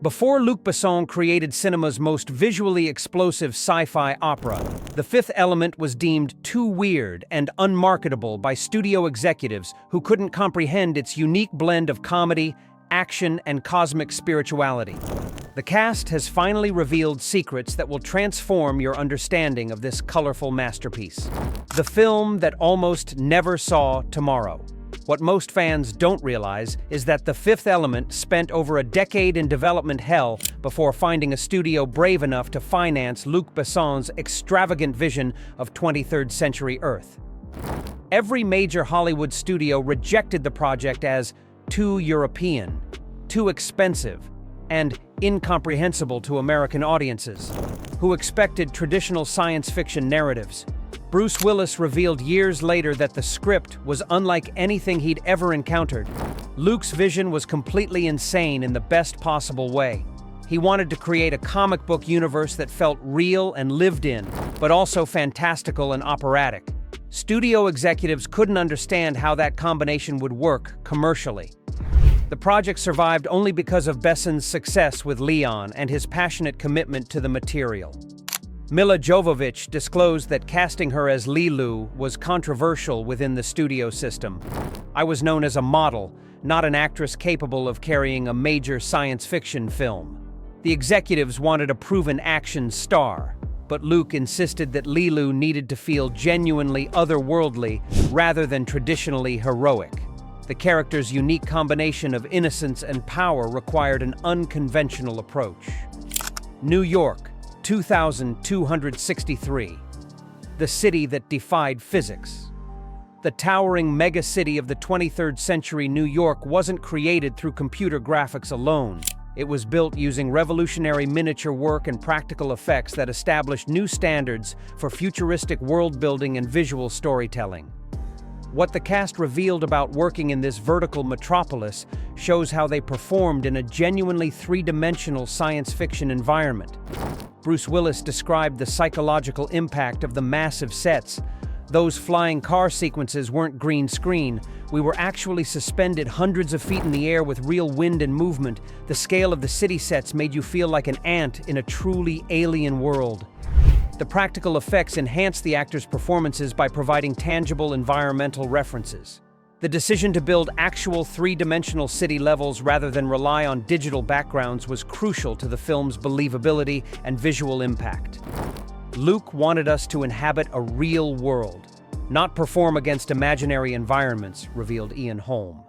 Before Luc Besson created cinema's most visually explosive sci-fi opera, The Fifth Element was deemed too weird and unmarketable by studio executives who couldn't comprehend its unique blend of comedy, action, and cosmic spirituality. The cast has finally revealed secrets that will transform your understanding of this colorful masterpiece. The film that almost never saw tomorrow. What most fans don't realize is that The Fifth Element spent over a decade in development hell before finding a studio brave enough to finance Luc Besson's extravagant vision of 23rd century Earth. Every major Hollywood studio rejected the project as too European, too expensive, and incomprehensible to American audiences, who expected traditional science fiction narratives. Bruce Willis revealed years later that the script was unlike anything he'd ever encountered. Luc's vision was completely insane in the best possible way. He wanted to create a comic book universe that felt real and lived in, but also fantastical and operatic. Studio executives couldn't understand how that combination would work commercially. The project survived only because of Besson's success with Leon and his passionate commitment to the material. Milla Jovovich disclosed that casting her as Leeloo was controversial within the studio system. "I was known as a model, not an actress capable of carrying a major science fiction film. The executives wanted a proven action star, but Luc insisted that Leeloo needed to feel genuinely otherworldly rather than traditionally heroic. The character's unique combination of innocence and power required an unconventional approach." New York, 2263. The city that defied physics. The towering megacity of the 23rd century New York wasn't created through computer graphics alone. It was built using revolutionary miniature work and practical effects that established new standards for futuristic world-building and visual storytelling. What the cast revealed about working in this vertical metropolis shows how they performed in a genuinely three-dimensional science fiction environment. Bruce Willis described the psychological impact of the massive sets. Those flying car sequences weren't green screen. We were actually suspended hundreds of feet in the air with real wind and movement. The scale of the city sets made you feel like an ant in a truly alien world. The practical effects enhanced the actors' performances by providing tangible environmental references. The decision to build actual three-dimensional city levels rather than rely on digital backgrounds was crucial to the film's believability and visual impact. Luc wanted us to inhabit a real world, not perform against imaginary environments, revealed Ian Holm.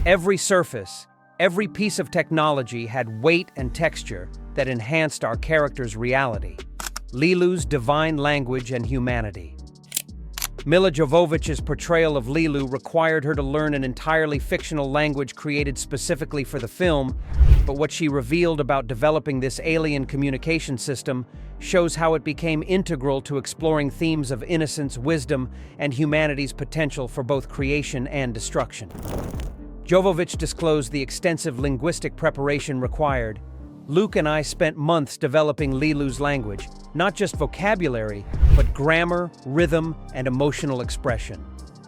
Every surface, every piece of technology had weight and texture that enhanced our character's reality. Leeloo's divine language and humanity. Milla Jovovich's portrayal of Leeloo required her to learn an entirely fictional language created specifically for the film, but what she revealed about developing this alien communication system shows how it became integral to exploring themes of innocence, wisdom, and humanity's potential for both creation and destruction. Jovovich disclosed the extensive linguistic preparation required. Luc and I spent months developing Leeloo's language, not just vocabulary, but grammar, rhythm, and emotional expression.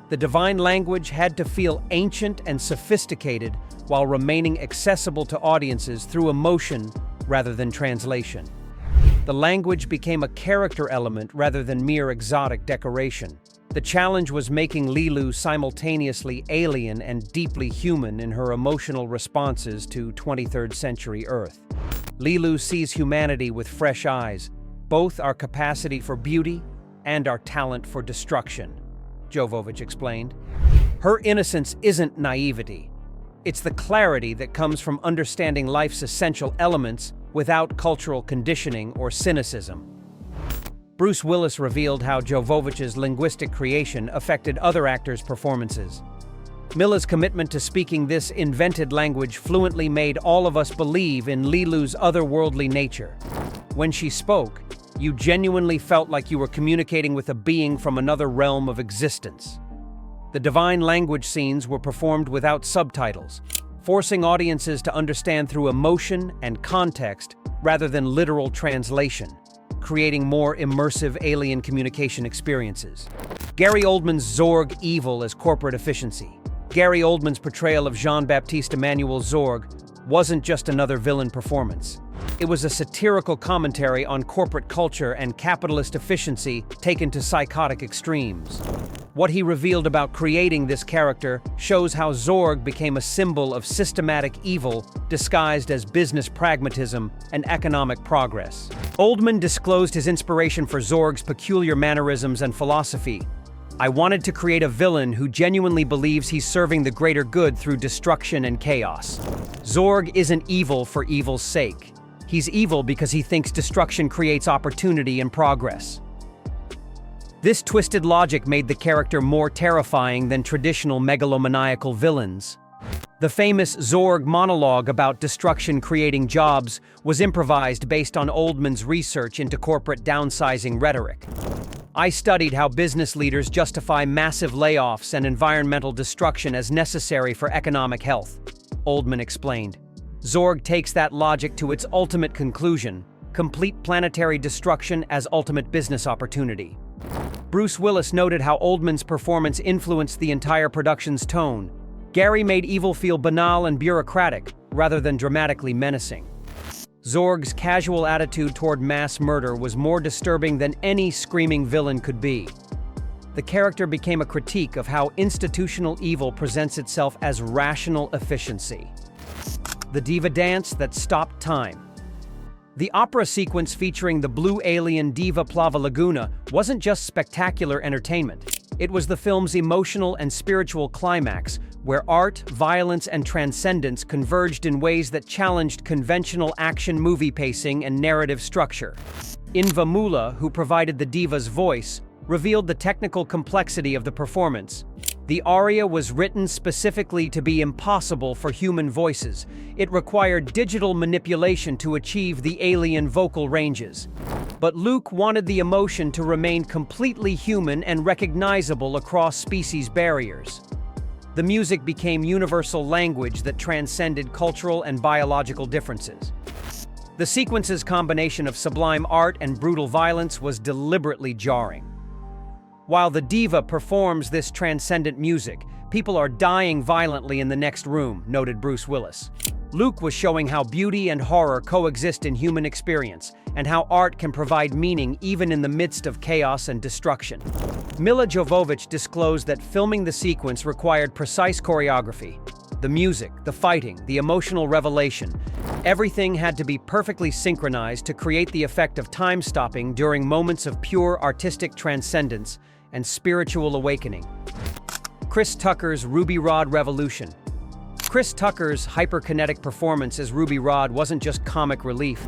The divine language had to feel ancient and sophisticated while remaining accessible to audiences through emotion rather than translation. The language became a character element rather than mere exotic decoration. The challenge was making Leeloo simultaneously alien and deeply human in her emotional responses to 23rd century Earth. Leeloo sees humanity with fresh eyes, both our capacity for beauty and our talent for destruction, Jovovich explained. Her innocence isn't naivety. It's the clarity that comes from understanding life's essential elements without cultural conditioning or cynicism. Bruce Willis revealed how Jovovich's linguistic creation affected other actors' performances. Milla's commitment to speaking this invented language fluently made all of us believe in Leeloo's otherworldly nature. When she spoke, you genuinely felt like you were communicating with a being from another realm of existence. The divine language scenes were performed without subtitles, forcing audiences to understand through emotion and context rather than literal translation, creating more immersive alien communication experiences. Gary Oldman's Zorg evil as corporate efficiency. Gary Oldman's portrayal of Jean-Baptiste Emmanuel Zorg wasn't just another villain performance. It was a satirical commentary on corporate culture and capitalist efficiency taken to psychotic extremes. What he revealed about creating this character shows how Zorg became a symbol of systematic evil disguised as business pragmatism and economic progress. Oldman disclosed his inspiration for Zorg's peculiar mannerisms and philosophy. "I wanted to create a villain who genuinely believes he's serving the greater good through destruction and chaos. Zorg isn't evil for evil's sake. He's evil because he thinks destruction creates opportunity and progress." This twisted logic made the character more terrifying than traditional megalomaniacal villains. The famous Zorg monologue about destruction creating jobs was improvised based on Oldman's research into corporate downsizing rhetoric. "I studied how business leaders justify massive layoffs and environmental destruction as necessary for economic health," Oldman explained. Zorg takes that logic to its ultimate conclusion: complete planetary destruction as ultimate business opportunity. Bruce Willis noted how Oldman's performance influenced the entire production's tone. Gary made evil feel banal and bureaucratic, rather than dramatically menacing. Zorg's casual attitude toward mass murder was more disturbing than any screaming villain could be. The character became a critique of how institutional evil presents itself as rational efficiency. The diva dance that stopped time. The opera sequence featuring the blue alien diva Plava Laguna wasn't just spectacular entertainment. It was the film's emotional and spiritual climax, where art, violence, and transcendence converged in ways that challenged conventional action movie pacing and narrative structure. Inva Mula, who provided the diva's voice, revealed the technical complexity of the performance. The aria was written specifically to be impossible for human voices. It required digital manipulation to achieve the alien vocal ranges. But Luke wanted the emotion to remain completely human and recognizable across species barriers. The music became universal language that transcended cultural and biological differences. The sequence's combination of sublime art and brutal violence was deliberately jarring. While the diva performs this transcendent music, people are dying violently in the next room, noted Bruce Willis. Luke was showing how beauty and horror coexist in human experience, and how art can provide meaning even in the midst of chaos and destruction. Milla Jovovich disclosed that filming the sequence required precise choreography. The music, the fighting, the emotional revelation, everything had to be perfectly synchronized to create the effect of time stopping during moments of pure artistic transcendence and spiritual awakening. Chris Tucker's Ruby Rhod revolution. Chris Tucker's hyperkinetic performance as Ruby Rhod wasn't just comic relief.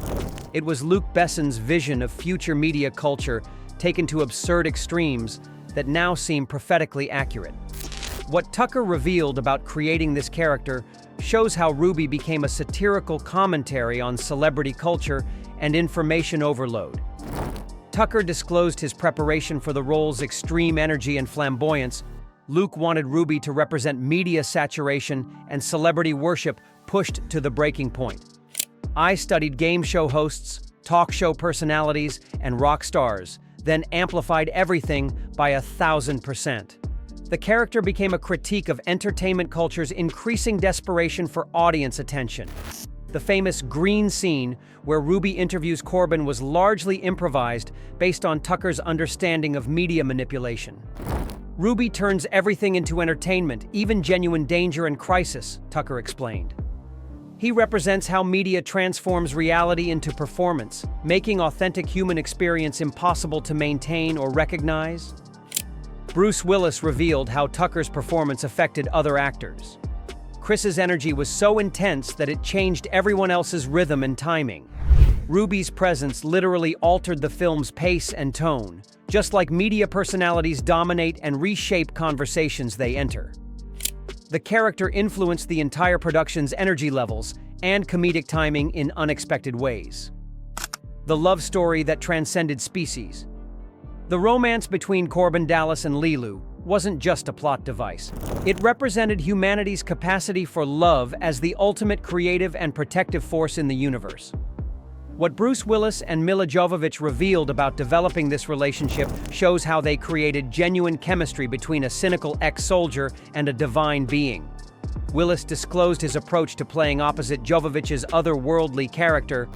It was Luc Besson's vision of future media culture taken to absurd extremes that now seem prophetically accurate. What Tucker revealed about creating this character shows how Ruby became a satirical commentary on celebrity culture and information overload. Tucker disclosed his preparation for the role's extreme energy and flamboyance. Luke wanted Ruby to represent media saturation and celebrity worship pushed to the breaking point. "I studied game show hosts, talk show personalities, and rock stars, then amplified everything by 1,000%. The character became a critique of entertainment culture's increasing desperation for audience attention. The famous green scene, where Ruby interviews Corbin, was largely improvised based on Tucker's understanding of media manipulation. Ruby turns everything into entertainment, even genuine danger and crisis, Tucker explained. He represents how media transforms reality into performance, making authentic human experience impossible to maintain or recognize. Bruce Willis revealed how Tucker's performance affected other actors. Chris's energy was so intense that it changed everyone else's rhythm and timing. Ruby's presence literally altered the film's pace and tone, just like media personalities dominate and reshape conversations they enter. The character influenced the entire production's energy levels and comedic timing in unexpected ways. The love story that transcended species. The romance between Corbin Dallas and Leeloo wasn't just a plot device. It represented humanity's capacity for love as the ultimate creative and protective force in the universe. What Bruce Willis and Milla Jovovich revealed about developing this relationship shows how they created genuine chemistry between a cynical ex-soldier and a divine being. Willis disclosed his approach to playing opposite Jovovich's otherworldly character.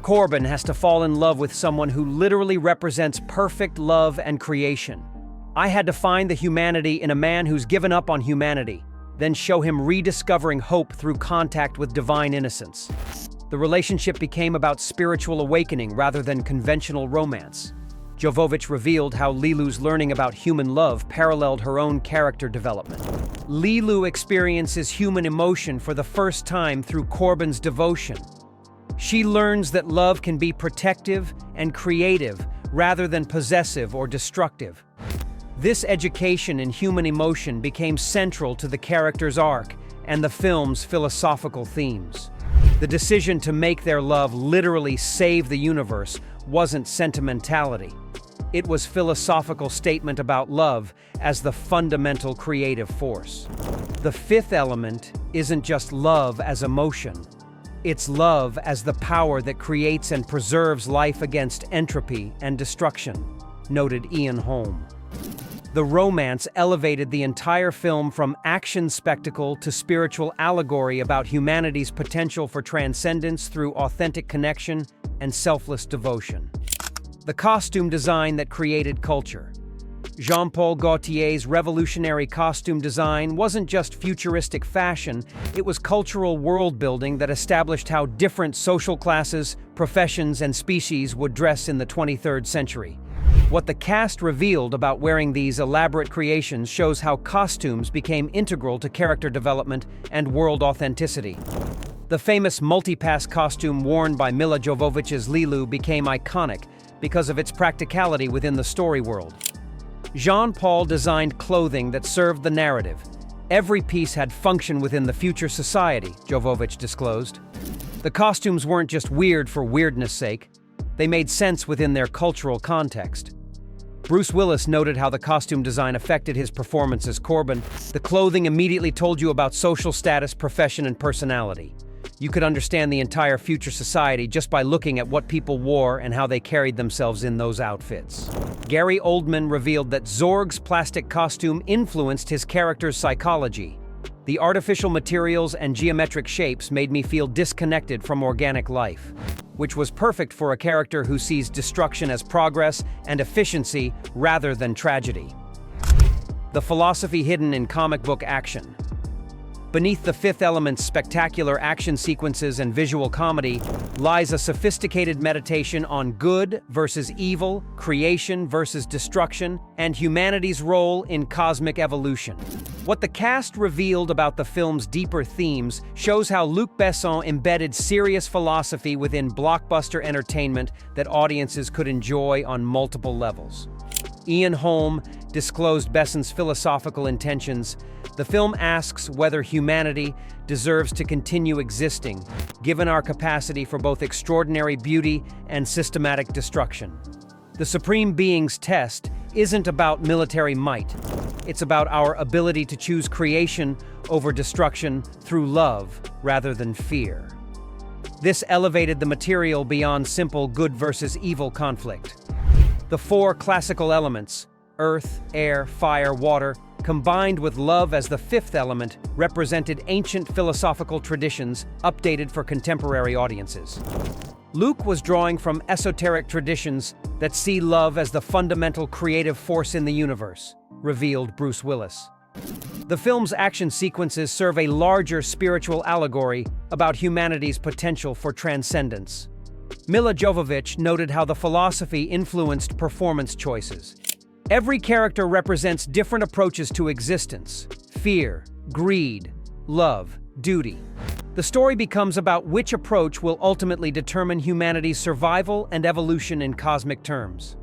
Corbin has to fall in love with someone who literally represents perfect love and creation. I had to find the humanity in a man who's given up on humanity, then show him rediscovering hope through contact with divine innocence. The relationship became about spiritual awakening rather than conventional romance. Jovovich revealed how Leeloo's learning about human love paralleled her own character development. Leeloo experiences human emotion for the first time through Corbin's devotion. She learns that love can be protective and creative rather than possessive or destructive. This education in human emotion became central to the character's arc and the film's philosophical themes. The decision to make their love literally save the universe wasn't sentimentality. It was a philosophical statement about love as the fundamental creative force. The fifth element isn't just love as emotion. It's love as the power that creates and preserves life against entropy and destruction, noted Ian Holm. The romance elevated the entire film from action spectacle to spiritual allegory about humanity's potential for transcendence through authentic connection and selfless devotion. The costume design that created culture. Jean-Paul Gaultier's revolutionary costume design wasn't just futuristic fashion, it was cultural world-building that established how different social classes, professions, and species would dress in the 23rd century. What the cast revealed about wearing these elaborate creations shows how costumes became integral to character development and world authenticity. The famous multi-pass costume worn by Milla Jovovich's Leeloo became iconic because of its practicality within the story world. Jean-Paul designed clothing that served the narrative. Every piece had function within the future society, Jovovich disclosed. The costumes weren't just weird for weirdness' sake. They made sense within their cultural context. Bruce Willis noted how the costume design affected his performance as Corbin. The clothing immediately told you about social status, profession, and personality. You could understand the entire future society just by looking at what people wore and how they carried themselves in those outfits. Gary Oldman revealed that Zorg's plastic costume influenced his character's psychology. The artificial materials and geometric shapes made me feel disconnected from organic life, which was perfect for a character who sees destruction as progress and efficiency rather than tragedy. The philosophy hidden in comic book action. Beneath the fifth element's spectacular action sequences and visual comedy lies a sophisticated meditation on good versus evil, creation versus destruction, and humanity's role in cosmic evolution. What the cast revealed about the film's deeper themes shows how Luc Besson embedded serious philosophy within blockbuster entertainment that audiences could enjoy on multiple levels. Ian Holm disclosed Besson's philosophical intentions. The film asks whether humanity deserves to continue existing, given our capacity for both extraordinary beauty and systematic destruction. The Supreme Being's test isn't about military might. It's about our ability to choose creation over destruction through love rather than fear. This elevated the material beyond simple good versus evil conflict. The four classical elements, earth, air, fire, water, combined with love as the fifth element, represented ancient philosophical traditions updated for contemporary audiences. Luc was drawing from esoteric traditions that see love as the fundamental creative force in the universe, revealed Bruce Willis. The film's action sequences serve a larger spiritual allegory about humanity's potential for transcendence. Milla Jovovich noted how the philosophy influenced performance choices. Every character represents different approaches to existence: fear, greed, love, duty. The story becomes about which approach will ultimately determine humanity's survival and evolution in cosmic terms.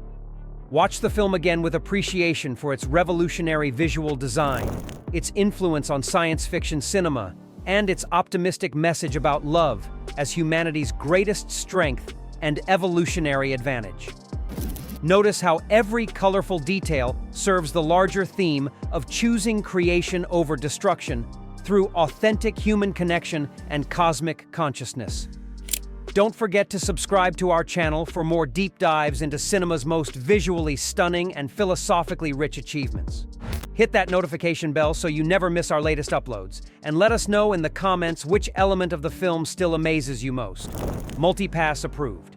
Watch the film again with appreciation for its revolutionary visual design, its influence on science fiction cinema, and its optimistic message about love as humanity's greatest strength and evolutionary advantage. Notice how every colorful detail serves the larger theme of choosing creation over destruction through authentic human connection and cosmic consciousness. Don't forget to subscribe to our channel for more deep dives into cinema's most visually stunning and philosophically rich achievements. Hit that notification bell so you never miss our latest uploads, and let us know in the comments which element of the film still amazes you most. Multipass approved.